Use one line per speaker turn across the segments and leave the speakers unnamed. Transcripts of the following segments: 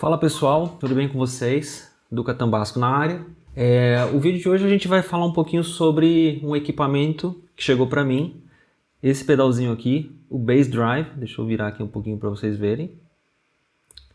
Fala pessoal, tudo bem com vocês? Duca Tambasco na área. O vídeo de hoje a gente vai falar um pouquinho sobre um equipamento que chegou para mim. Esse pedalzinho aqui, o Bass Drive, deixa eu virar aqui um pouquinho para vocês verem.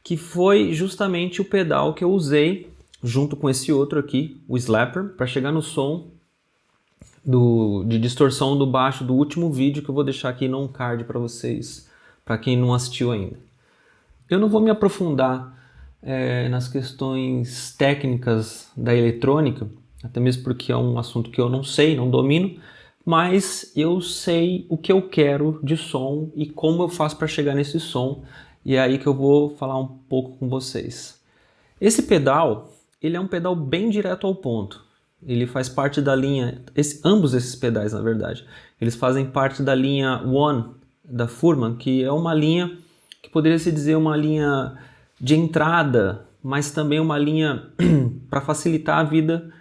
Que foi justamente o pedal que eu usei junto com esse outro aqui, o Slapper, para chegar no som de distorção do baixo do último vídeo que eu vou deixar aqui no card para vocês, para quem não assistiu ainda. Eu não vou me aprofundar nas questões técnicas da eletrônica, até mesmo porque é um assunto que eu não sei, não domino, mas eu sei o que eu quero de som e como eu faço para chegar nesse som, e é aí que eu vou falar um pouco com vocês. Esse pedal, ele é um pedal bem direto ao ponto. Ele faz parte da linha, ambos esses pedais na verdade, eles fazem parte da linha One da Furman, que é uma linha que poderia se dizer uma linha de entrada, mas também uma linha para facilitar a vida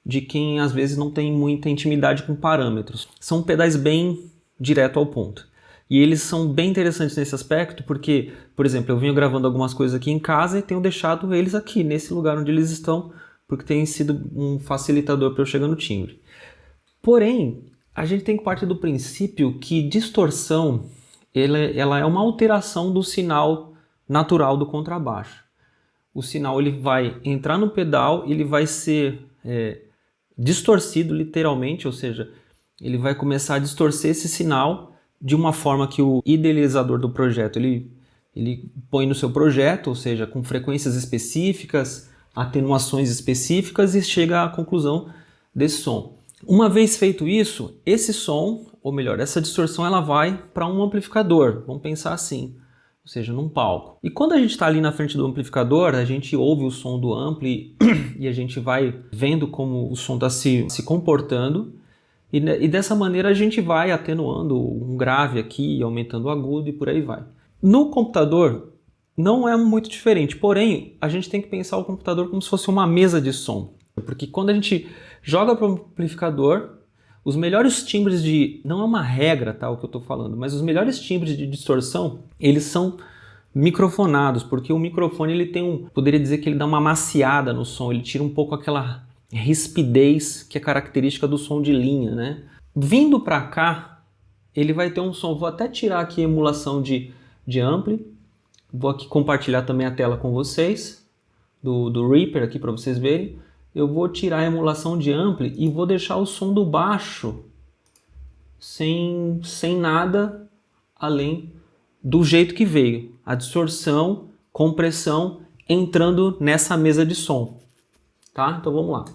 de quem às vezes não tem muita intimidade com parâmetros. São pedais bem direto ao ponto. E eles são bem interessantes nesse aspecto porque, por exemplo, eu venho gravando algumas coisas aqui em casa e tenho deixado eles aqui, nesse lugar onde eles estão, porque tem sido um facilitador para eu chegar no timbre. Porém, a gente tem que partir do princípio que distorção ela é uma alteração do sinal natural do contrabaixo. O sinal ele vai entrar no pedal, ele vai ser distorcido literalmente, ou seja, ele vai começar a distorcer esse sinal de uma forma que o idealizador do projeto ele põe no seu projeto, ou seja, com frequências específicas, atenuações específicas e chega à conclusão desse som. Uma vez feito isso, esse som, ou melhor, essa distorção ela vai para um amplificador, vamos pensar assim, ou seja, num palco. E quando a gente está ali na frente do amplificador, a gente ouve o som do ampli e a gente vai vendo como o som está se comportando e dessa maneira a gente vai atenuando um grave aqui, aumentando o agudo e por aí vai. No computador não é muito diferente, porém a gente tem que pensar o computador como se fosse uma mesa de som, porque quando a gente joga para o amplificador, os melhores timbres de... não é uma regra, tá, o que eu estou falando, mas os melhores timbres de distorção, eles são microfonados, porque o microfone ele tem poderia dizer que ele dá uma maciada no som, ele tira um pouco aquela rispidez que é característica do som de linha, né? Vindo para cá, ele vai ter um som, vou até tirar aqui a emulação de ampli, vou aqui compartilhar também a tela com vocês, do Reaper aqui para vocês verem. Eu vou tirar a emulação de ampli e vou deixar o som do baixo sem nada além do jeito que veio. A distorção, compressão entrando nessa mesa de som. Tá? Então vamos lá.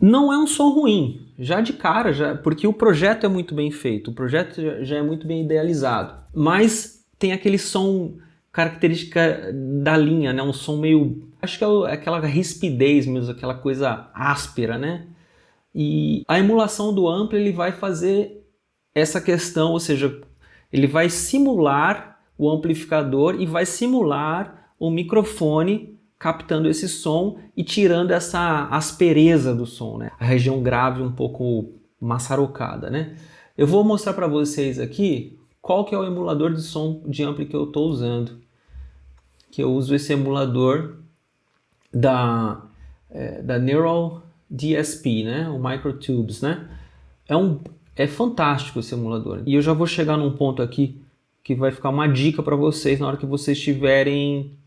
Não é um som ruim, já de cara, porque o projeto é muito bem feito, o projeto já é muito bem idealizado, mas tem aquele som característica da linha, né? Um som meio, acho que é aquela rispidez mesmo, aquela coisa áspera, né? E a emulação do ampli ele vai fazer essa questão, ou seja, ele vai simular o amplificador e vai simular o microfone captando esse som e tirando essa aspereza do som, né? A região grave um pouco maçarocada, né? Eu vou mostrar para vocês aqui qual que é o emulador de som de ampli que eu estou usando. Que eu uso esse emulador da Neural DSP, né? O Microtubes, né? É fantástico esse emulador. E eu já vou chegar num ponto aqui que vai ficar uma dica para vocês na hora que vocês estiverem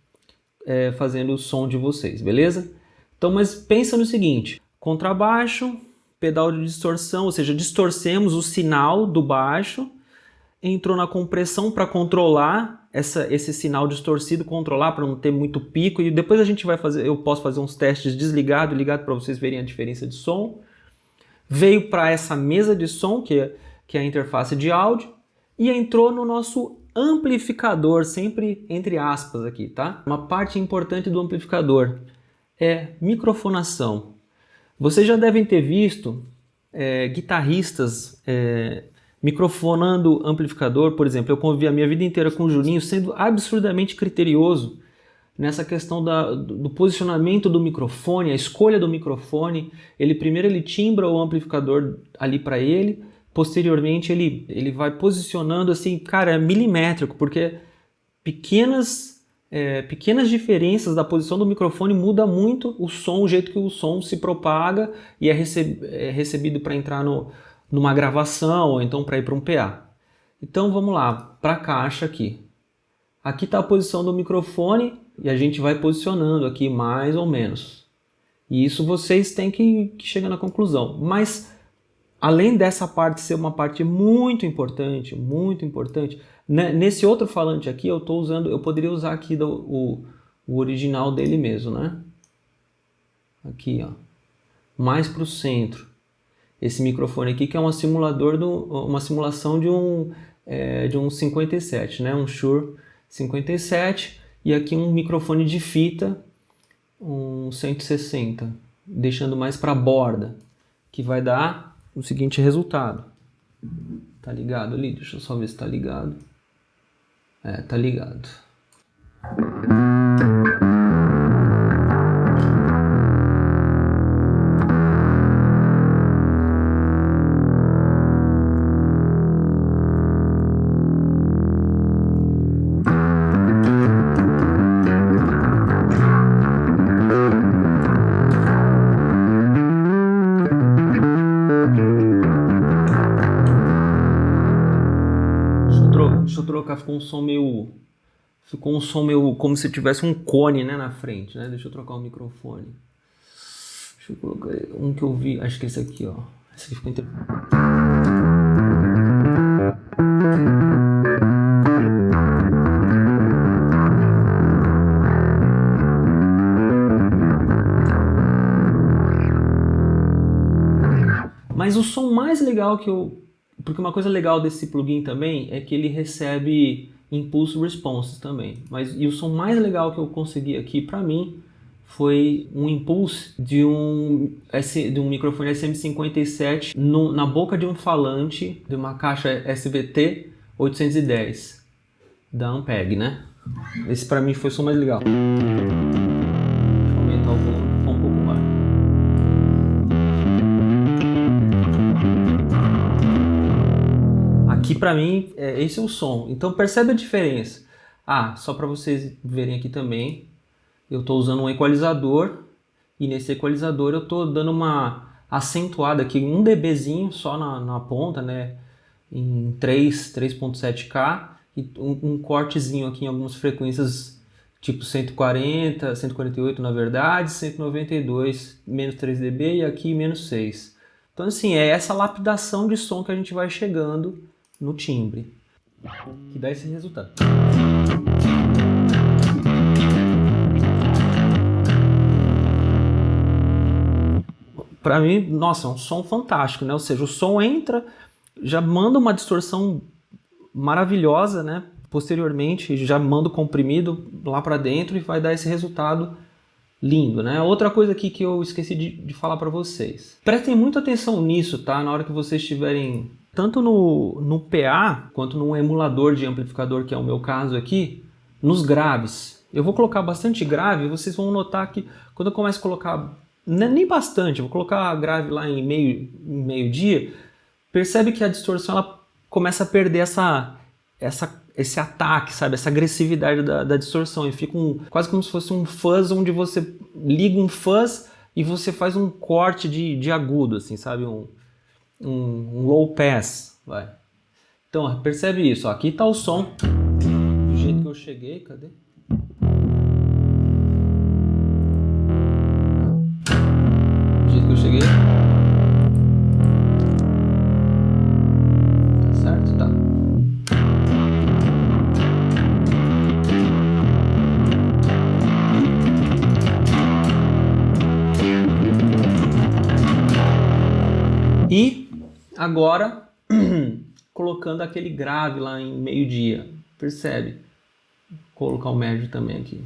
fazendo o som de vocês, beleza? Então, mas pensa no seguinte, contrabaixo, pedal de distorção, ou seja, distorcemos o sinal do baixo, entrou na compressão para controlar esse sinal distorcido, controlar para não ter muito pico, e depois a gente vai fazer, eu posso fazer uns testes desligado e ligado para vocês verem a diferença de som. Veio para essa mesa de som, que é a interface de áudio, e entrou no nosso amplificador, sempre entre aspas aqui, tá? Uma parte importante do amplificador é microfonação. Vocês já devem ter visto guitarristas microfonando amplificador, por exemplo. Eu convivi a minha vida inteira com o Juninho sendo absurdamente criterioso nessa questão do posicionamento do microfone, a escolha do microfone. Primeiro ele timbra o amplificador ali para ele, posteriormente ele vai posicionando assim, cara, é milimétrico, porque pequenas diferenças da posição do microfone muda muito o som, o jeito que o som se propaga e é recebido para entrar numa gravação ou então para ir para um PA. Então vamos lá, para a caixa aqui. Aqui está a posição do microfone e a gente vai posicionando aqui mais ou menos. E isso vocês têm que chegar na conclusão. Mas além dessa parte ser uma parte muito importante, né, nesse outro falante aqui eu poderia usar aqui o original dele mesmo, né? Aqui, ó, mais para o centro. Esse microfone aqui que é uma simulação de um 57, né? Um Shure 57, e aqui um microfone de fita, um 160, deixando mais para a borda, que vai dar o seguinte resultado. Tá ligado ali? Deixa eu só ver se tá ligado. Tá ligado. Deixa eu trocar, ficou um som meio como se tivesse um cone, né, na frente, né? Deixa eu trocar o microfone. Deixa eu colocar um que eu vi, acho que esse aqui, ó. Esse aqui ficou interessante. Mas o som mais legal porque uma coisa legal desse plugin também é que ele recebe impulse responses também. E o som mais legal que eu consegui aqui para mim foi um impulse de um microfone SM57 na boca de um falante de uma caixa SVT 810 da Ampeg, né? Esse para mim foi o som mais legal. Deixa eu aumentar o volume um pouco mais. Aqui para mim, esse é o som. Então percebe a diferença. Só para vocês verem aqui também, eu estou usando um equalizador e nesse equalizador eu estou dando uma acentuada aqui, 1 dBzinho só na ponta, né? Em 3.7K e um cortezinho aqui em algumas frequências tipo 140, 148 na verdade, 192, menos 3 dB e aqui menos 6. Então assim, é essa lapidação de som que a gente vai chegando no timbre, que dá esse resultado. Para mim, nossa, é um som fantástico, né? Ou seja, o som entra, já manda uma distorção maravilhosa, né? Posteriormente, já manda o comprimido lá para dentro e vai dar esse resultado lindo, né? Outra coisa aqui que eu esqueci de falar para vocês. Prestem muita atenção nisso, tá? Na hora que vocês estiverem tanto no PA quanto no emulador de amplificador, que é o meu caso aqui, nos graves. Eu vou colocar bastante grave, vocês vão notar que quando eu começo a colocar, nem bastante, eu vou colocar a grave lá em meio-dia, percebe que a distorção ela começa a perder esse ataque, sabe? Essa agressividade da distorção, e fica quase como se fosse um fuzz, onde você liga um fuzz e você faz um corte de agudo, assim, sabe? Um low pass, vai. Então, percebe isso, ó. Aqui está o som do jeito que eu cheguei, cadê? Do jeito que eu cheguei. Tá certo? Tá. E agora, colocando aquele grave lá em meio-dia, percebe? Vou colocar o médio também aqui.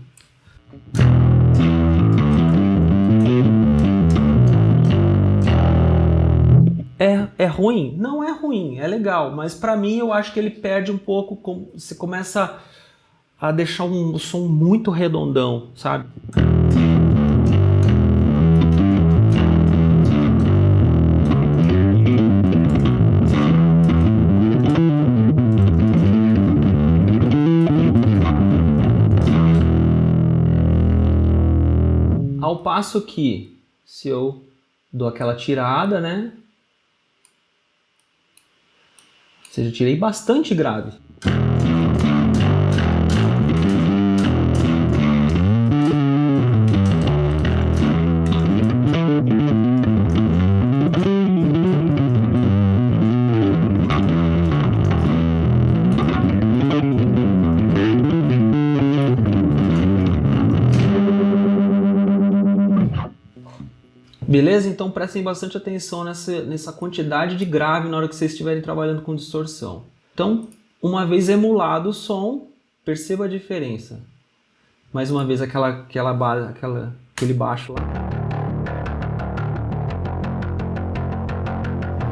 É ruim? Não é ruim, é legal, mas para mim eu acho que ele perde um pouco, você começa a deixar um som muito redondão, sabe? Ao passo que, se eu dou aquela tirada, né? Ou seja, eu tirei bastante grave. Beleza? Então prestem bastante atenção nessa quantidade de grave na hora que vocês estiverem trabalhando com distorção. Então, uma vez emulado o som, perceba a diferença. Mais uma vez aquele baixo lá.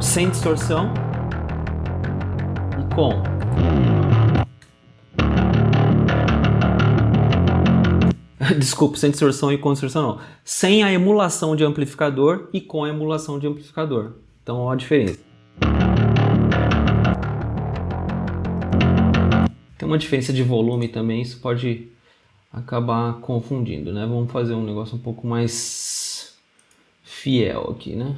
Sem distorção e com. Desculpa, sem distorção e com distorção não. Sem a emulação de amplificador e com a emulação de amplificador. Então, olha a diferença. Tem uma diferença de volume também, isso pode acabar confundindo, né? Vamos fazer um negócio um pouco mais fiel aqui, né?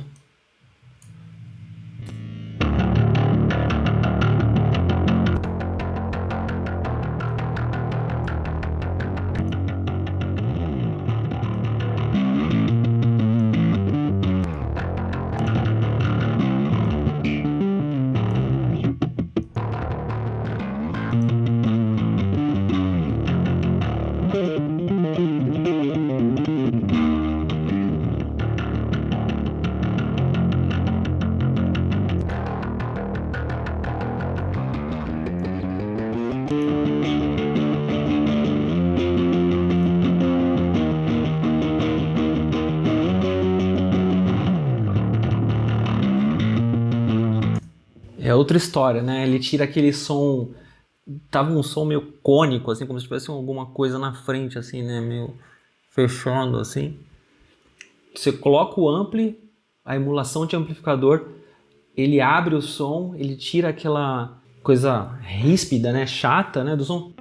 É outra história, né? Ele tira aquele som... Tava um som meio cônico, assim, como se tivesse alguma coisa na frente, assim, né? Meio fechando, assim. Você coloca o ampli, a emulação de amplificador, ele abre o som, ele tira aquela coisa ríspida, né? Chata, né? Do som.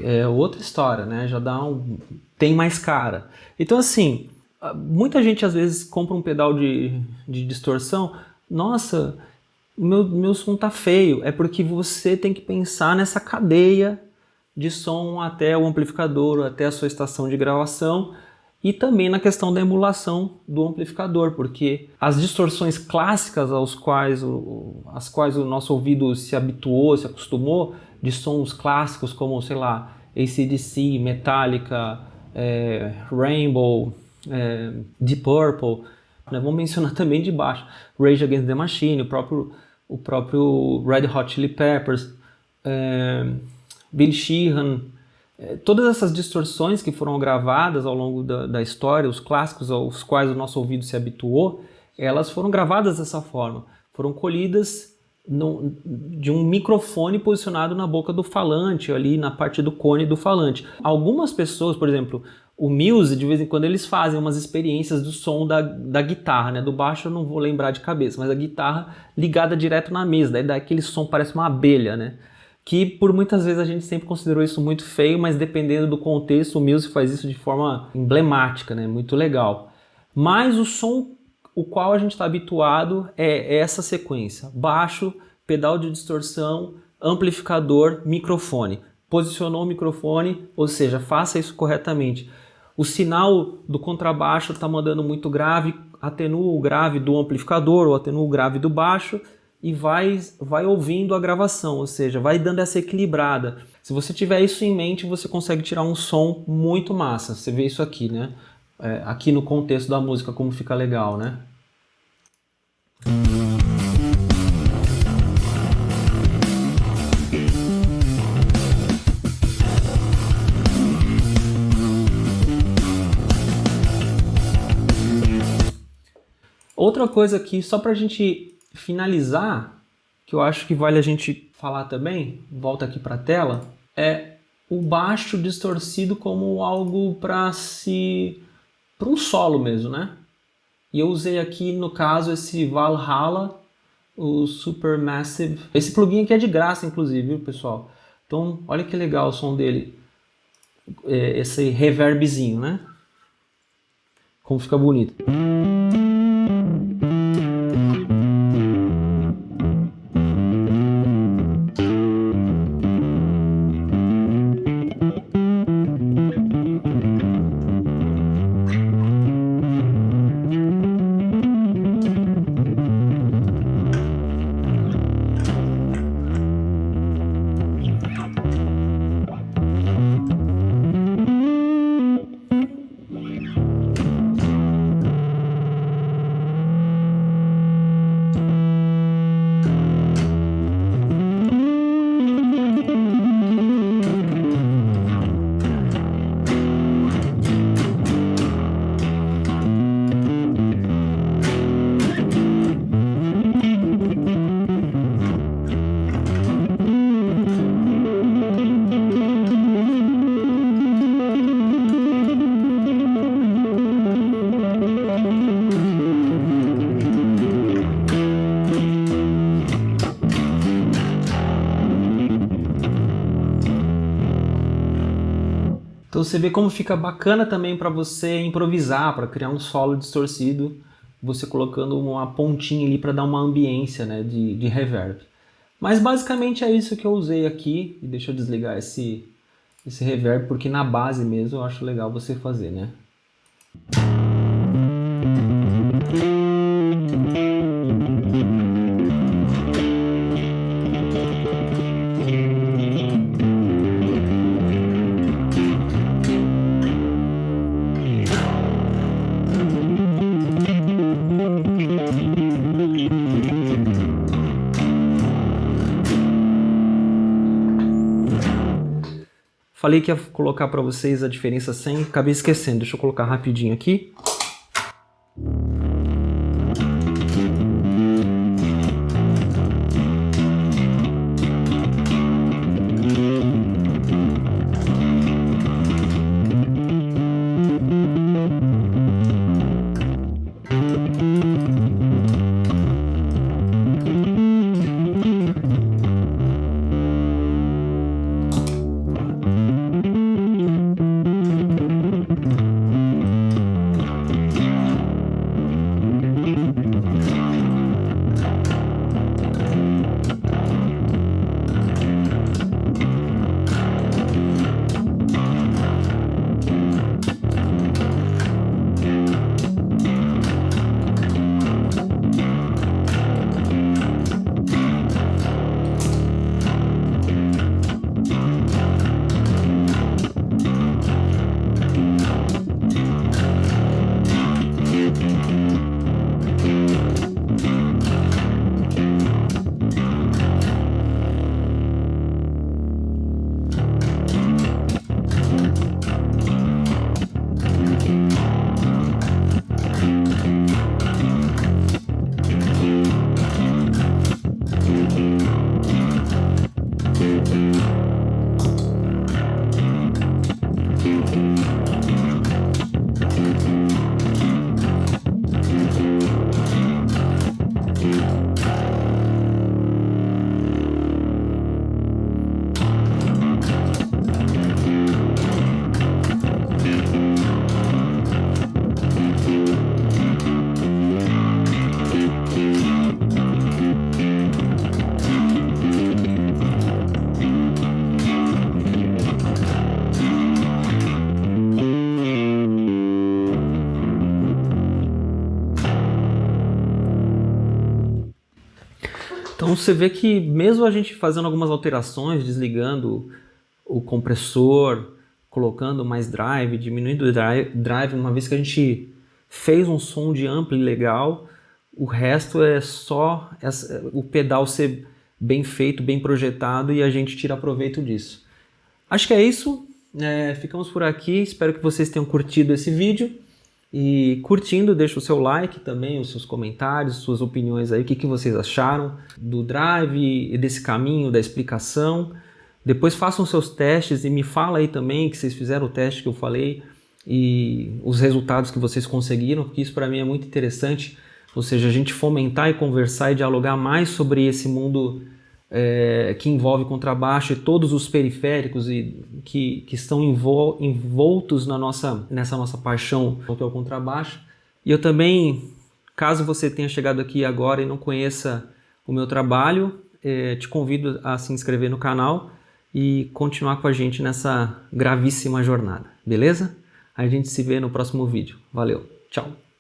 É outra história, né? Já dá tem mais cara. Então, assim, muita gente às vezes compra um pedal de distorção. Nossa, meu som tá feio. É porque você tem que pensar nessa cadeia de som até o amplificador, até a sua estação de gravação. E também na questão da emulação do amplificador, porque as distorções clássicas às quais o nosso ouvido se habituou, se acostumou, de sons clássicos como, sei lá, AC/DC, Metallica, Rainbow, Deep Purple, né? Vamos mencionar também de baixo, Rage Against the Machine, o próprio Red Hot Chili Peppers, Billy Sheehan. Todas essas distorções que foram gravadas ao longo da história, os clássicos aos quais o nosso ouvido se habituou, elas foram gravadas dessa forma, foram colhidas de um microfone posicionado na boca do falante, ali na parte do cone do falante. Algumas pessoas, por exemplo, o Muse, de vez em quando eles fazem umas experiências do som da guitarra, né? Do baixo eu não vou lembrar de cabeça, mas a guitarra ligada direto na mesa, daí dá aquele som, parece uma abelha, né? Que por muitas vezes a gente sempre considerou isso muito feio, mas dependendo do contexto, o Muse faz isso de forma emblemática, né? Muito legal. Mas o som o qual a gente está habituado é essa sequência: baixo, pedal de distorção, amplificador, microfone. Posicionou o microfone, ou seja, faça isso corretamente. O sinal do contrabaixo está mandando muito grave, atenua o grave do amplificador ou atenua o grave do baixo, e vai ouvindo a gravação, ou seja, vai dando essa equilibrada. Se você tiver isso em mente, você consegue tirar um som muito massa. Você vê isso aqui, né? aqui no contexto da música, como fica legal, né? Outra coisa aqui, só pra gente finalizar, que eu acho que vale a gente falar também, volta aqui pra tela, é o baixo distorcido como algo para um solo mesmo, né? E eu usei aqui, no caso, esse Valhalla, o Supermassive. Esse plugin aqui é de graça, inclusive, viu, pessoal? Então, olha que legal o som dele. Esse reverbzinho, né? Como fica bonito. Então você vê como fica bacana também para você improvisar, para criar um solo distorcido, você colocando uma pontinha ali para dar uma ambiência, né, de reverb. Mas basicamente é isso que eu usei aqui, e deixa eu desligar esse reverb, porque na base mesmo eu acho legal você fazer, né? Falei que ia colocar para vocês a diferença sem, acabei esquecendo. Deixa eu colocar rapidinho aqui. Então você vê que mesmo a gente fazendo algumas alterações, desligando o compressor, colocando mais drive, diminuindo o drive, uma vez que a gente fez um som de ampli legal, o resto é só o pedal ser bem feito, bem projetado e a gente tira proveito disso. Acho que é isso, ficamos por aqui, espero que vocês tenham curtido esse vídeo e curtindo, deixa o seu like também, os seus comentários, suas opiniões aí, o que vocês acharam do drive e desse caminho, da explicação. Depois façam seus testes e me fala aí também que vocês fizeram o teste que eu falei e os resultados que vocês conseguiram, porque isso para mim é muito interessante, ou seja, a gente fomentar e conversar e dialogar mais sobre esse mundo que envolve contrabaixo e todos os periféricos e que estão envoltos nessa nossa paixão que é o contrabaixo. E eu também, caso você tenha chegado aqui agora e não conheça o meu trabalho, te convido a se inscrever no canal e continuar com a gente nessa gravíssima jornada, beleza? A gente se vê no próximo vídeo. Valeu, tchau!